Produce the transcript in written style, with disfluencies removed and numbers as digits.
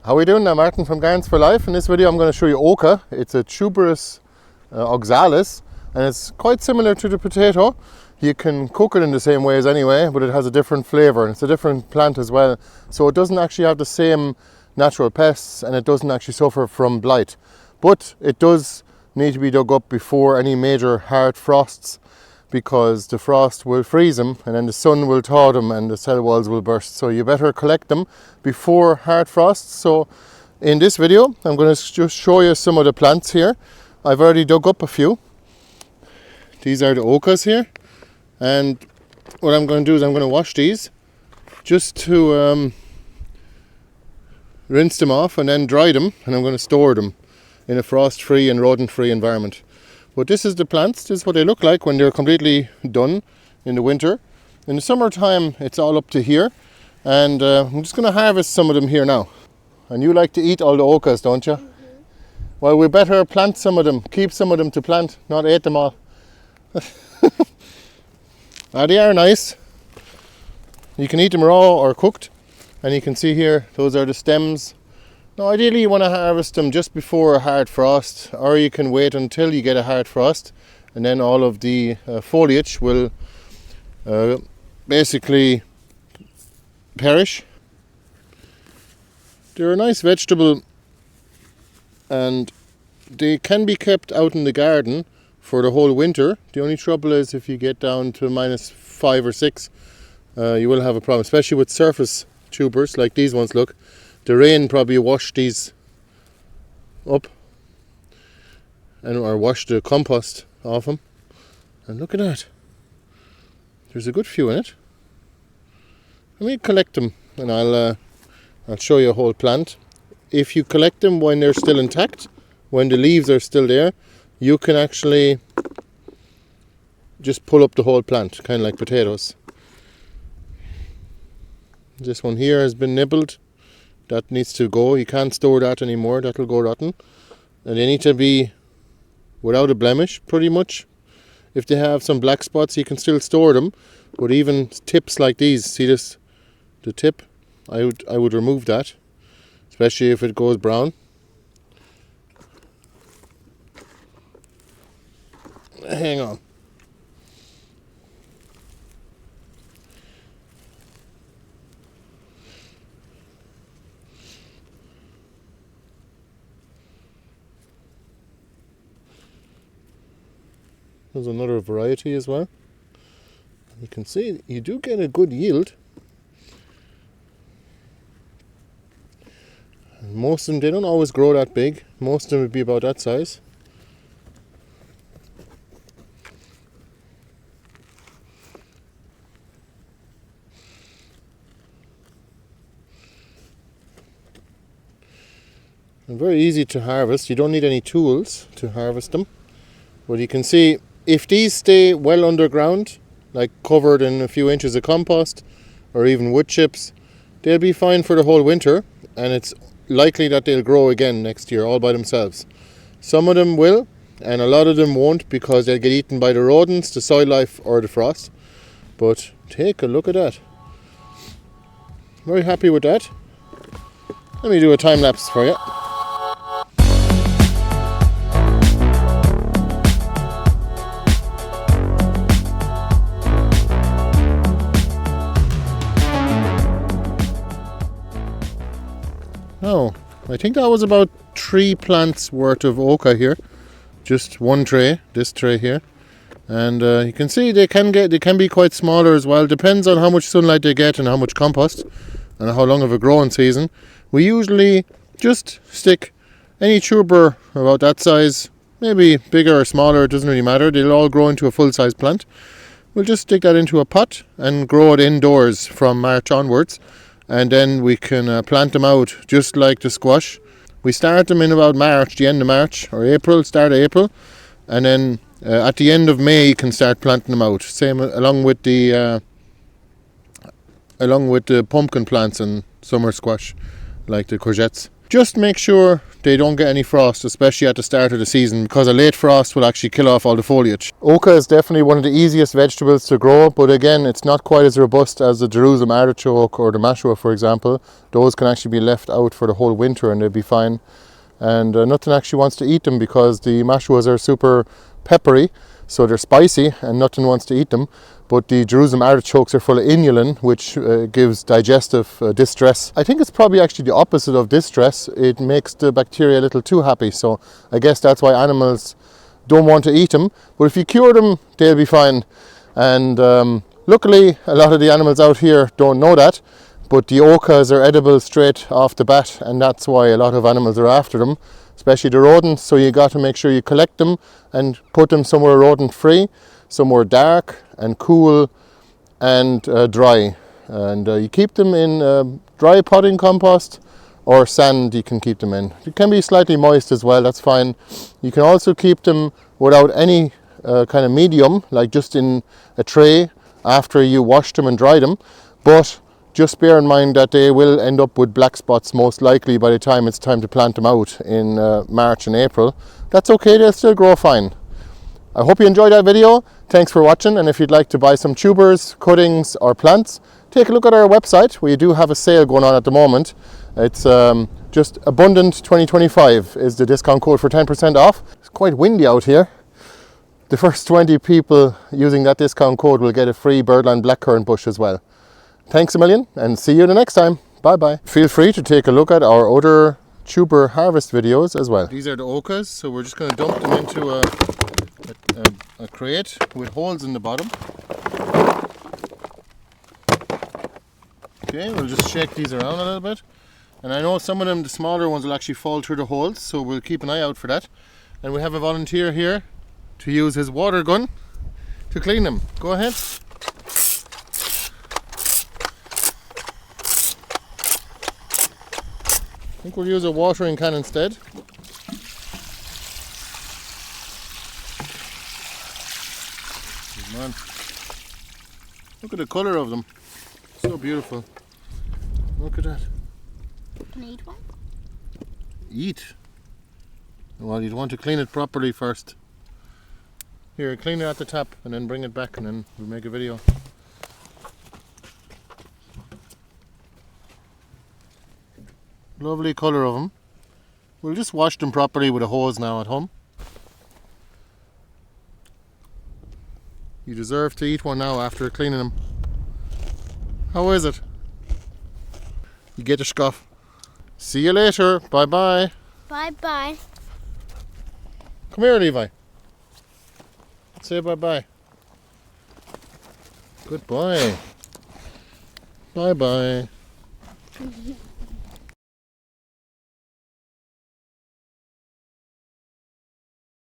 How are we doing now? Martin from Gardens for Life. In this video I'm going to show you oca. It's a tuberous oxalis and it's quite similar to the potato. You can cook it in the same ways anyway, but it has a different flavour and it's a different plant as well. So it doesn't actually have the same natural pests and it doesn't actually suffer from blight. But it does need to be dug up before any major hard frosts, because the frost will freeze them and then the sun will thaw them and the cell walls will burst. So you better collect them before hard frosts. So in this video I'm going to just show you some of the plants here. I've already dug up a few. These are the ocas here, and what I'm going to do is I'm going to wash these just to rinse them off and then dry them, and I'm going to store them in a frost-free and rodent-free environment. But this is the plants. This is what they look like when they're completely done in the winter. In the summertime it's all up to here, and I'm just going to harvest some of them here now. And you like to eat all the ocas, don't you? Mm-hmm. Well, we better plant some of them, keep some of them to plant, not eat them all. They are nice. You can eat them raw or cooked, and you can see here those are the stems. Now ideally you want to harvest them just before a hard frost, or you can wait until you get a hard frost and then all of the foliage will basically perish. They're a nice vegetable and they can be kept out in the garden for the whole winter. The only trouble is if you get down to -5 or 6, you will have a problem, especially with surface tubers like these ones. Look, the rain probably washed these up or washed the compost off them. And look at that. There's a good few in it. Let me collect them and I'll show you a whole plant. If you collect them when they're still intact, when the leaves are still there, you can actually just pull up the whole plant, kind of like potatoes. This one here has been nibbled. That needs to go. You can't store that anymore. That'll go rotten. And they need to be without a blemish, pretty much. If they have some black spots, you can still store them. But even tips like these, see this? The tip, I would remove that, especially if it goes brown. Hang on. There's another variety as well. You can see you do get a good yield. And most of them, they don't always grow that big. Most of them would be about that size. And very easy to harvest. You don't need any tools to harvest them. But you can see if these stay well underground, like covered in a few inches of compost or even wood chips, they'll be fine for the whole winter, and it's likely that they'll grow again next year all by themselves. Some of them will, and a lot of them won't, because they'll get eaten by the rodents, the soil life or the frost. But take a look at that. Very happy with that. Let me do a time lapse for you. Oh, I think that was about 3 plants worth of oca here. Just one tray, this tray here. And you can see they can be quite smaller as well. Depends on how much sunlight they get and how much compost and how long of a growing season. We usually just stick any tuber about that size, maybe bigger or smaller, it doesn't really matter. They'll all grow into a full-size plant. We'll just stick that into a pot and grow it indoors from March onwards. And then we can plant them out just like the squash. We start them in about March, the end of March, or April, start of April. And then at the end of May you can start planting them out. Same along with the pumpkin plants and summer squash, like the courgettes. Just make sure they don't get any frost, especially at the start of the season, because a late frost will actually kill off all the foliage. Oca is definitely one of the easiest vegetables to grow, but again, it's not quite as robust as the Jerusalem artichoke or the mashua, for example. Those can actually be left out for the whole winter and they'll be fine. And nothing actually wants to eat them because the mashuas are super peppery, so they're spicy and nothing wants to eat them. But the Jerusalem artichokes are full of inulin, which gives digestive distress. I think it's probably actually the opposite of distress. It makes the bacteria a little too happy, so I guess that's why animals don't want to eat them. But if you cure them, they'll be fine. And luckily, a lot of the animals out here don't know that, but the ocas are edible straight off the bat, and that's why a lot of animals are after them, especially the rodents. So you got to make sure you collect them and put them somewhere rodent free, somewhere dark and cool and dry. And you keep them in dry potting compost or sand. You can keep them in. It can be slightly moist as well, that's fine. You can also keep them without any kind of medium, like just in a tray after you wash them and dry them, but just bear in mind that they will end up with black spots most likely by the time it's time to plant them out in March and April. That's okay, they'll still grow fine. I hope you enjoyed that video. Thanks for watching, and if you'd like to buy some tubers, cuttings or plants, take a look at our website. We do have a sale going on at the moment. It's just Abundant 2025 is the discount code for 10% off. It's quite windy out here. The first 20 people using that discount code will get a free birdland blackcurrant bush as well. Thanks a million and see you the next time. Bye bye. Feel free to take a look at our other tuber harvest videos as well. These are the ocas, so we're just going to dump them into a crate with holes in the bottom. Okay, we'll just shake these around a little bit. And I know some of them, the smaller ones, will actually fall through the holes, so we'll keep an eye out for that. And we have a volunteer here to use his water gun to clean them. Go ahead. I think we'll use a watering can instead. Come on. Look at the colour of them. So beautiful. Look at that. Can I eat one? Eat? Well, you'd want to clean it properly first. Here, clean it at the top and then bring it back and then we'll make a video. Lovely colour of them. We'll just wash them properly with a hose now at home. You deserve to eat one now after cleaning them. How is it? You get a scoff. See you later. Bye bye. Bye bye. Come here, Levi. Say bye bye. Good boy. Bye bye.